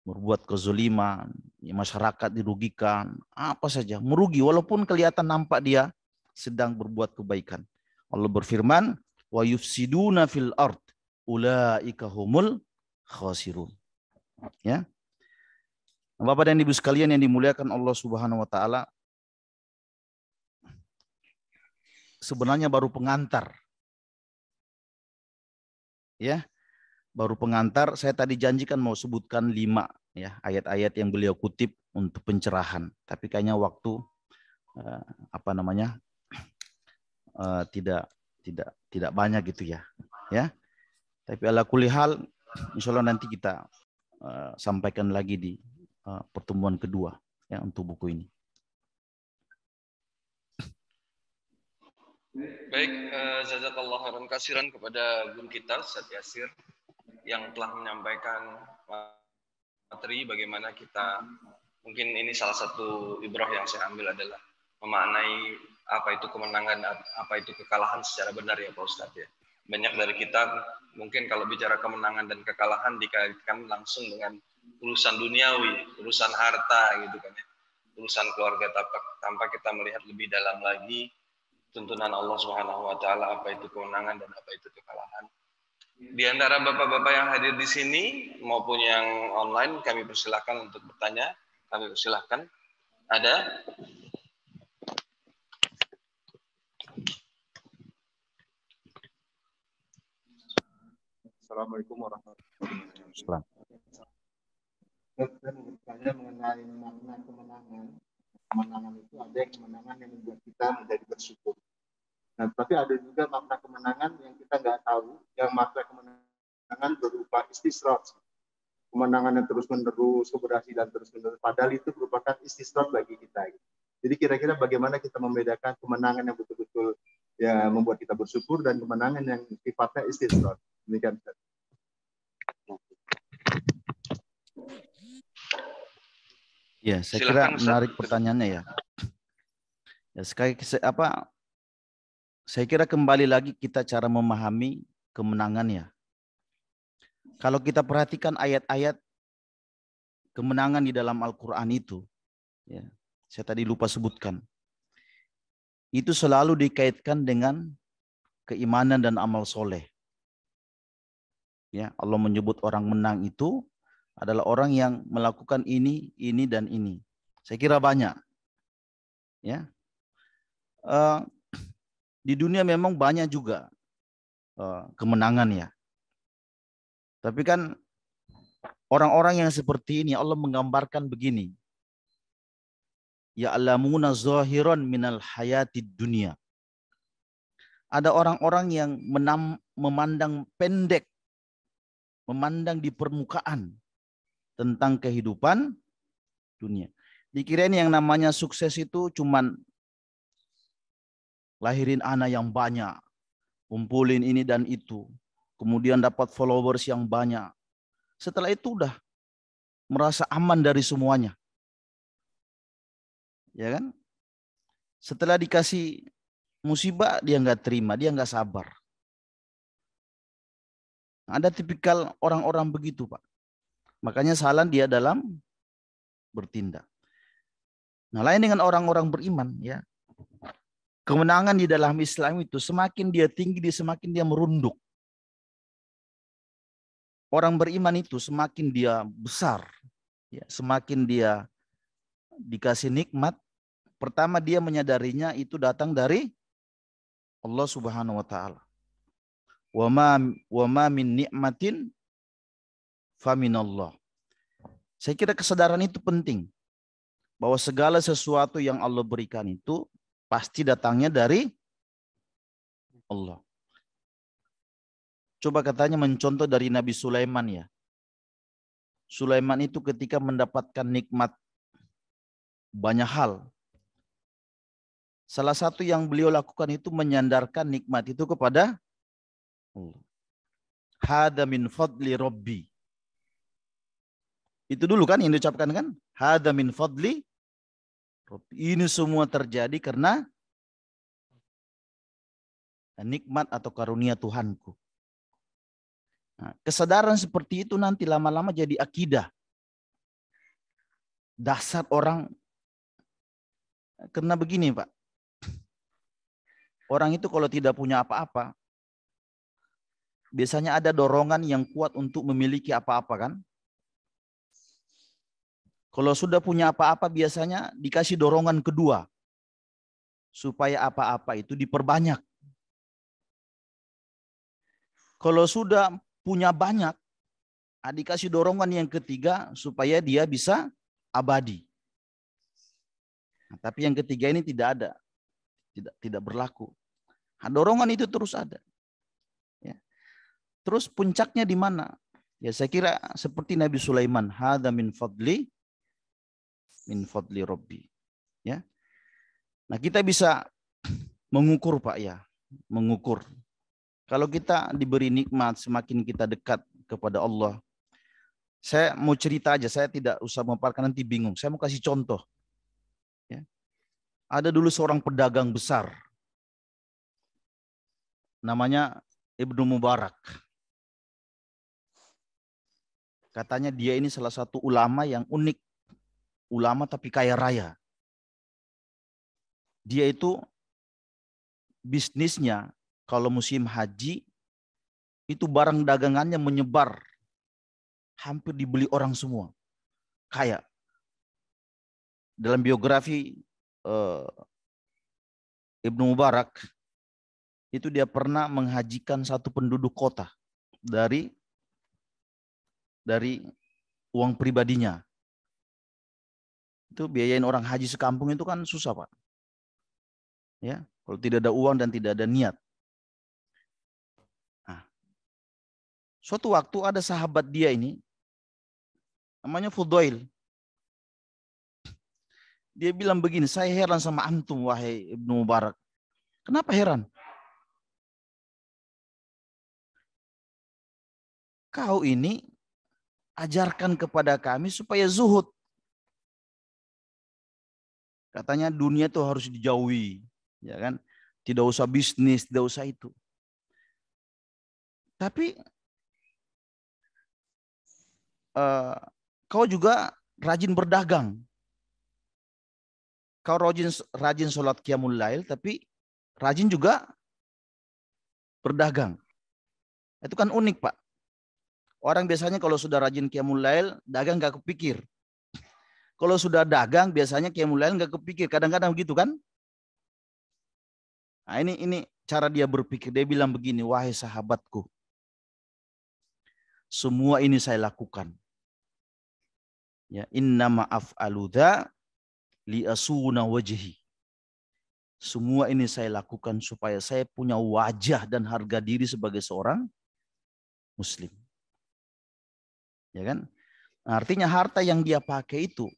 Berbuat kezaliman, masyarakat dirugikan, apa saja, merugi walaupun kelihatan nampak dia sedang berbuat kebaikan. Allah berfirman, "Wa yufsiduna fil ard, ulaika humul khasirun." Ya. Bapak dan Ibu sekalian yang dimuliakan Allah Subhanahu wa taala, sebenarnya baru pengantar. Ya. Baru pengantar, saya tadi janjikan mau sebutkan 5 ya ayat-ayat yang beliau kutip untuk pencerahan. Tapi kayaknya waktu tidak banyak gitu ya. Ya. Tapi ala kulli hal, insya Allah nanti kita sampaikan lagi di pertemuan kedua ya untuk buku ini. Baik, jazakallah khairan katsiran kepada guru kita Ustaz Yasir yang telah menyampaikan materi bagaimana kita, mungkin ini salah satu ibrah yang saya ambil adalah memaknai apa itu kemenangan, apa itu kekalahan secara benar ya Pak Ustadz ya. Banyak dari kita mungkin kalau bicara kemenangan dan kekalahan dikaitkan langsung dengan urusan duniawi, urusan harta gitu kan ya, urusan keluarga, tanpa kita melihat lebih dalam lagi tuntunan Allah Subhanahu wa taala, apa itu kemenangan dan apa itu kekalahan. Di antara bapak-bapak yang hadir di sini maupun yang online, kami persilahkan untuk bertanya. Kami persilahkan. Ada? Assalamualaikum warahmatullahi wabarakatuh. Saya mau bertanya mengenai makna kemenangan. Kemenangan itu ada yang kemenangan yang membuat kita menjadi bersyukur. Nah, tapi ada juga makna kemenangan yang kita nggak tahu, yang makna kemenangan berupa istisrot. Kemenangan yang terus-menerus, keberhasilan terus-menerus. Padahal itu merupakan istisrot bagi kita. Jadi kira-kira bagaimana kita membedakan kemenangan yang betul-betul ya membuat kita bersyukur dan kemenangan yang sifatnya istisrot. Demikian. Ya, saya kira menarik pertanyaannya ya. Ya, saya kira kembali lagi kita cara memahami kemenangannya. Kalau kita perhatikan ayat-ayat kemenangan di dalam Al-Quran itu, ya, saya tadi lupa sebutkan, itu selalu dikaitkan dengan keimanan dan amal soleh. Ya, Allah menyebut orang menang itu adalah orang yang melakukan ini, dan ini. Saya kira banyak. Ya. Di dunia memang banyak juga kemenangan ya. Tapi kan orang-orang yang seperti ini Allah menggambarkan begini. Ya'lamuna zahiran minal hayatid dunia. Ada orang-orang yang memandang pendek, memandang di permukaan tentang kehidupan dunia. Dikirain yang namanya sukses itu cuman lahirin anak yang banyak, kumpulin ini dan itu, kemudian dapat followers yang banyak. Setelah itu udah merasa aman dari semuanya. Ya kan? Setelah dikasih musibah dia nggak terima, dia nggak sabar. Ada tipikal orang-orang begitu, Pak. Makanya salah dia dalam bertindak. Nah, lain dengan orang-orang beriman, ya. Kemenangan di dalam Islam itu semakin dia tinggi, semakin dia merunduk. Orang beriman itu semakin dia besar, ya, semakin dia dikasih nikmat. Pertama dia menyadarinya itu datang dari Allah Subhanahu wa taala. Wa ma min ni'matin faminallah. Saya kira kesadaran itu penting. Bahwa segala sesuatu yang Allah berikan itu pasti datangnya dari Allah. Coba katanya mencontoh dari Nabi Sulaiman ya. Sulaiman itu ketika mendapatkan nikmat banyak hal. Salah satu yang beliau lakukan itu menyandarkan nikmat itu kepada Allah. Hada min fadli Rabbi. Itu dulu kan yang diucapkan kan? Hada min fadli Rabbi. Ini semua terjadi karena nikmat atau karunia Tuhanku. Nah, kesadaran seperti itu nanti lama-lama jadi akidah. Dasar orang. Karena begini Pak. Orang itu kalau tidak punya apa-apa, biasanya ada dorongan yang kuat untuk memiliki apa-apa kan? Kalau sudah punya apa-apa biasanya dikasih dorongan kedua. Supaya apa-apa itu diperbanyak. Kalau sudah punya banyak, dikasih dorongan yang ketiga supaya dia bisa abadi. Nah, tapi yang ketiga ini tidak ada. Tidak berlaku. Nah, dorongan itu terus ada. Ya. Terus puncaknya di mana? Ya saya kira seperti Nabi Sulaiman. Hadza min fadli Rabbi. Ya. Nah kita bisa mengukur Pak ya. Mengukur. Kalau kita diberi nikmat semakin kita dekat kepada Allah. Saya mau cerita aja. Saya tidak usah memaparkan nanti bingung. Saya mau kasih contoh. Ya. Ada dulu seorang pedagang besar. Namanya Ibnu Mubarak. Katanya dia ini salah satu ulama yang unik. Ulama tapi kaya raya. Dia itu bisnisnya kalau musim haji itu barang dagangannya menyebar. Hampir dibeli orang semua. Kaya. Dalam biografi Ibnu Mubarak itu dia pernah menghajikan satu penduduk kota dari uang pribadinya. Itu biayain orang haji sekampung itu kan susah Pak. Ya, kalau tidak ada uang dan tidak ada niat. Nah, suatu waktu ada sahabat dia ini, namanya Fudail. Dia bilang begini, saya heran sama antum wahai Ibnu Mubarak. Kenapa heran? Kau ini ajarkan kepada kami supaya zuhud. Katanya dunia itu harus dijauhi, ya kan? Tidak usah bisnis, tidak usah itu. Tapi kau juga rajin berdagang. Kau rajin sholat qiyamul lail, tapi rajin juga berdagang. Itu kan unik Pak. Orang biasanya kalau sudah rajin qiyamul lail, dagang gak kepikir. Kalau sudah dagang biasanya qiyamul lail gak kepikir. Kadang-kadang begitu kan? Nah ini cara dia berpikir. Dia bilang begini, wahai sahabatku. Semua ini saya lakukan. Ya, innama af'alu dha li'asuna wajhi. Semua ini saya lakukan supaya saya punya wajah dan harga diri sebagai seorang muslim. Ya kan? Nah, artinya harta yang dia pakai itu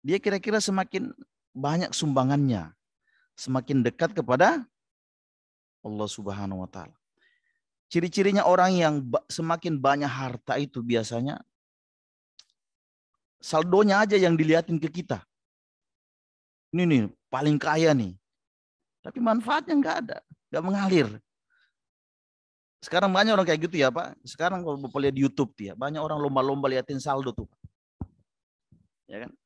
dia kira-kira semakin banyak sumbangannya, semakin dekat kepada Allah Subhanahu wa taala. Ciri-cirinya orang yang semakin banyak harta itu biasanya saldonya aja yang dilihatin ke kita. Ini nih paling kaya nih. Tapi manfaatnya nggak ada, nggak mengalir. Sekarang banyak orang kayak gitu ya Pak. Sekarang kalau Bapak lihat di YouTube ya, banyak orang lomba-lomba liatin saldo tuh. Ya kan?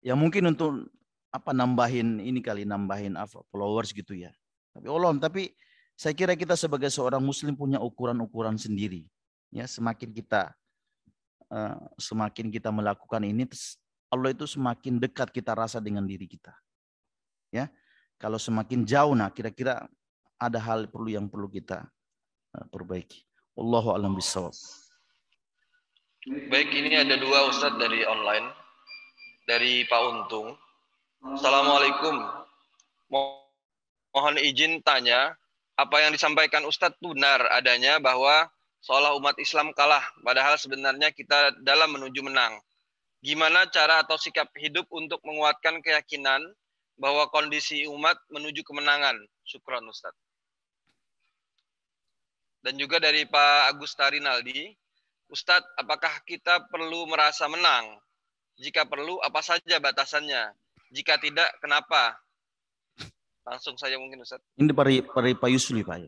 Ya mungkin untuk nambahin ini kali, nambahin followers gitu ya. Tapi saya kira kita sebagai seorang muslim punya ukuran-ukuran sendiri. Ya, semakin kita melakukan ini, Allah itu semakin dekat kita rasa dengan diri kita. Ya. Kalau semakin jauh, nah kira-kira ada hal yang perlu kita perbaiki. Wallahu a'lam bishawab. Baik, ini ada 2 Ustadz dari online. Dari Pak Untung. Assalamualaikum. Mohon izin tanya, apa yang disampaikan Ustadz benar adanya bahwa seolah umat Islam kalah, padahal sebenarnya kita dalam menuju menang. Gimana cara atau sikap hidup untuk menguatkan keyakinan bahwa kondisi umat menuju kemenangan? Syukran Ustadz. Dan juga dari Pak Agusta Rinaldi, Ustadz, apakah kita perlu merasa menang? Jika perlu, apa saja batasannya? Jika tidak, kenapa? Langsung saja mungkin Ustaz. Ini Pak Yusli, Pak.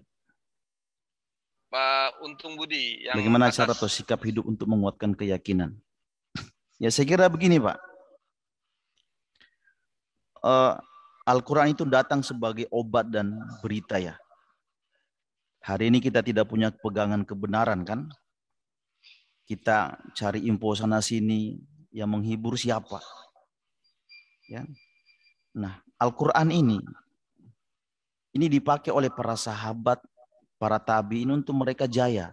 Pak Untung Budi. Yang bagaimana atas. cara atau sikap hidup untuk menguatkan keyakinan? Ya saya kira begini Pak. Al-Quran itu datang sebagai obat dan berita ya. Hari ini kita tidak punya pegangan kebenaran kan? Kita cari info sana sini, yang menghibur siapa? Ya. Nah, Al-Quran ini dipakai oleh para sahabat, para tabi'in untuk mereka jaya.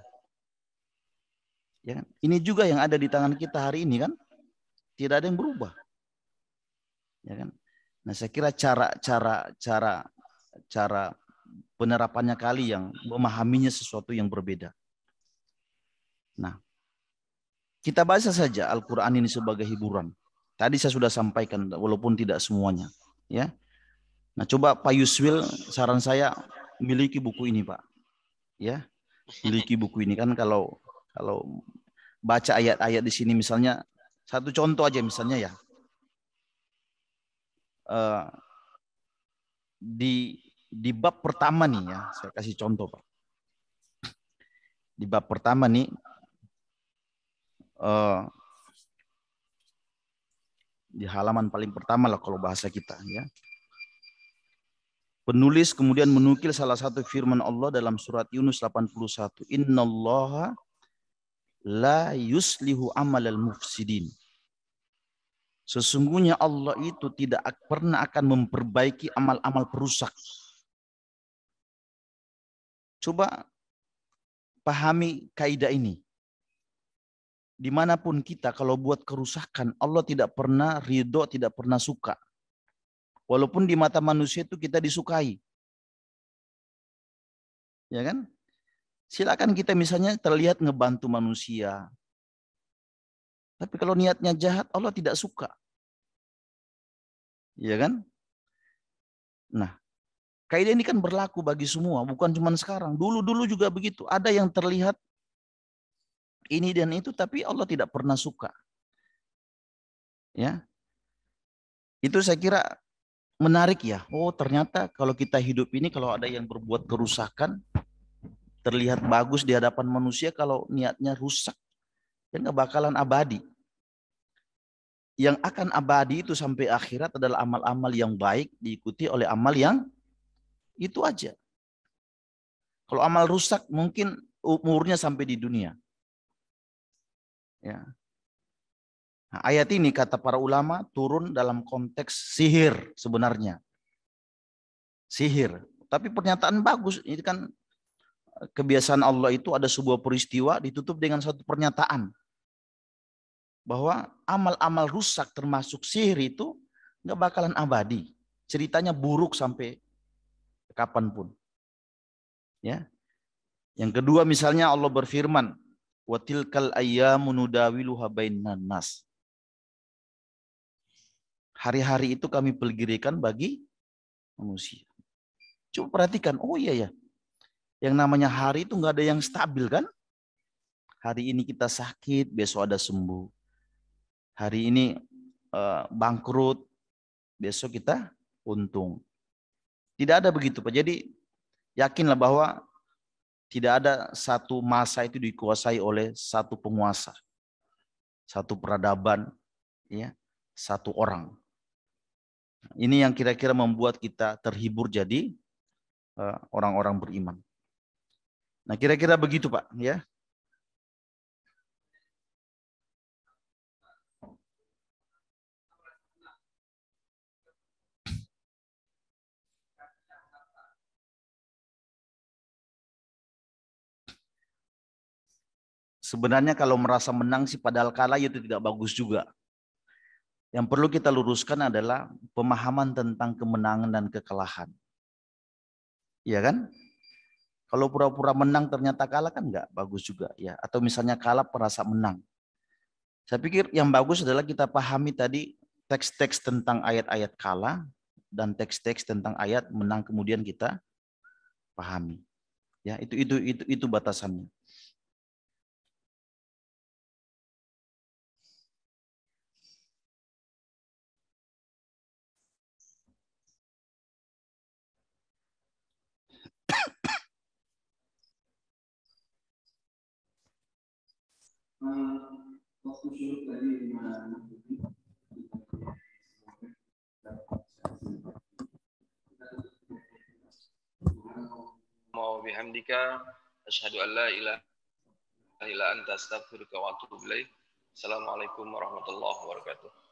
Ya. Ini juga yang ada di tangan kita hari ini kan? Tidak ada yang berubah. Ya kan? Nah, saya kira cara penerapannya kali yang memahaminya sesuatu yang berbeda. Nah, kita baca saja Al-Quran ini sebagai hiburan. Tadi saya sudah sampaikan, walaupun tidak semuanya. Ya. Nah, coba Pak Yuswil, saran saya miliki buku ini, Pak. Ya, miliki buku ini kan kalau baca ayat-ayat di sini, misalnya satu contoh aja misalnya ya. Di bab pertama nih ya, saya kasih contoh Pak. Di bab pertama nih, di halaman paling pertama lah kalau bahasa kita ya. Penulis kemudian menukil salah satu firman Allah dalam surat Yunus 81. Innallaha la yuslihu amalal mufsidin. Sesungguhnya Allah itu tidak pernah akan memperbaiki amal-amal perusak. Coba pahami kaidah ini. Dimanapun kita kalau buat kerusakan, Allah tidak pernah ridho, tidak pernah suka. Walaupun di mata manusia itu kita disukai. Ya kan? Silakan kita misalnya terlihat ngebantu manusia. Tapi kalau niatnya jahat, Allah tidak suka. Ya kan? Nah, kaidah ini kan berlaku bagi semua, bukan cuma sekarang. Dulu-dulu juga begitu. Ada yang terlihat ini dan itu, tapi Allah tidak pernah suka. Ya, itu saya kira menarik ya. Oh ternyata kalau kita hidup ini, kalau ada yang berbuat kerusakan, terlihat bagus di hadapan manusia, kalau niatnya rusak, dia nggak bakalan abadi. Yang akan abadi itu sampai akhirat adalah amal-amal yang baik diikuti oleh amal yang itu aja. Kalau amal rusak mungkin umurnya sampai di dunia. Ya. Nah, ayat ini kata para ulama turun dalam konteks sihir sebenarnya. Sihir. Tapi pernyataan bagus. Ini kan kebiasaan Allah itu ada sebuah peristiwa ditutup dengan satu pernyataan. Bahwa amal-amal rusak termasuk sihir itu nggak bakalan abadi. Ceritanya buruk sampai kapanpun. Ya. Yang kedua misalnya Allah berfirman, wa tilkal ayyamu nudawiluha bainan nas. Hari-hari itu kami pelgirikan bagi manusia. Coba perhatikan, oh iya ya. Yang namanya hari itu nggak ada yang stabil kan? Hari ini kita sakit, besok ada sembuh. Hari ini bangkrut, besok kita untung. Tidak ada begitu Pak. Jadi yakinlah bahwa tidak ada satu masa itu dikuasai oleh satu penguasa, satu peradaban, ya, satu orang. ini yang kira-kira membuat kita terhibur jadi orang-orang beriman. Nah, kira-kira begitu, Pak, ya. Sebenarnya kalau merasa menang sih padahal kalah itu tidak bagus juga. Yang perlu kita luruskan adalah pemahaman tentang kemenangan dan kekalahan. Iya kan? Kalau pura-pura menang ternyata kalah kan nggak bagus juga ya. Atau misalnya kalah merasa menang. Saya pikir yang bagus adalah kita pahami tadi teks-teks tentang ayat-ayat kalah dan teks-teks tentang ayat menang kemudian kita pahami. Ya, itu batasannya. Wa bihamdika asyhadu an la ilaha illa anta astaghfiruka wa atubu ilaik. Assalamualaikum warahmatullahi wabarakatuh.